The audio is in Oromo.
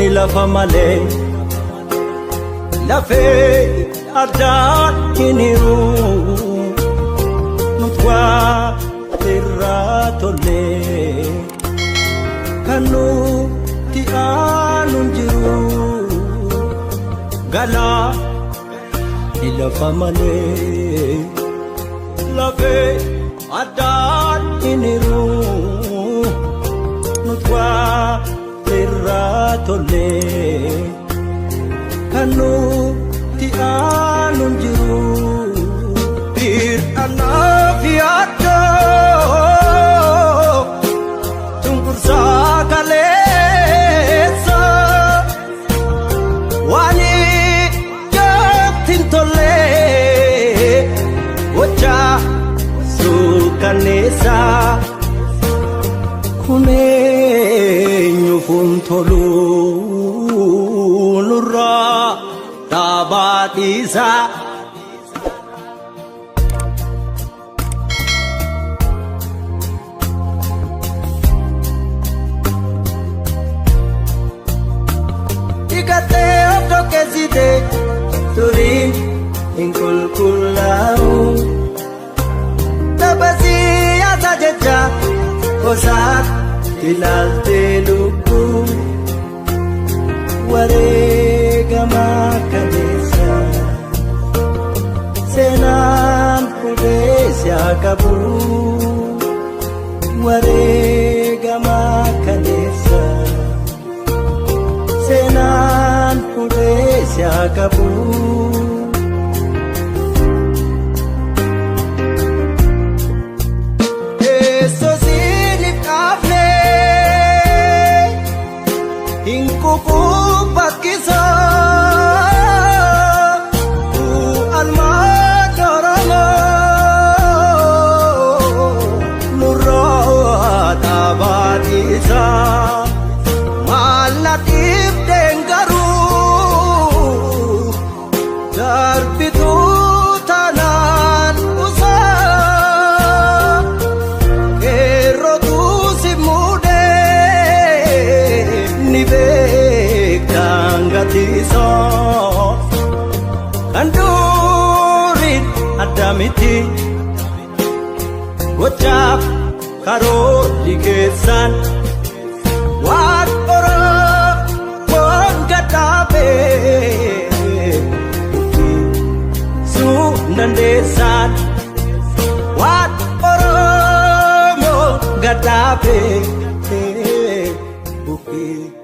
ni lafa malee lafee addaa hiniru nutwaa irraa tolee kan nuti aanu jiru galaa ni lafa malee lafee addaa hiniru nutwaa irraa tolee kan nuti aanu jiru bir'anaaf yaaddoo cunqursaa kaleessa waan ijatti hin tolle gochaa suukanneessa kun eenyuuf hin tolu nurraa dhaabaatiisa. Ikatee of tokkeessite turii hin qulqullaa'u taphasii yaasa jecha gosaat ilaaltee lubbuu wareegamaa kaleessa seenaan fudhee si haa qabu wareegamaa kaleessa seenaan fudhee si haa qabu. Malatiif dengaruu darbituu tanaan usaa keerrotuu si muudee ni beektaan gatiisoo kan duuriin adda miti gochaaf karoorri keessaan waan oromoon gadhaabee suun dandeessaan waan oromoon gadhaabee bukkee.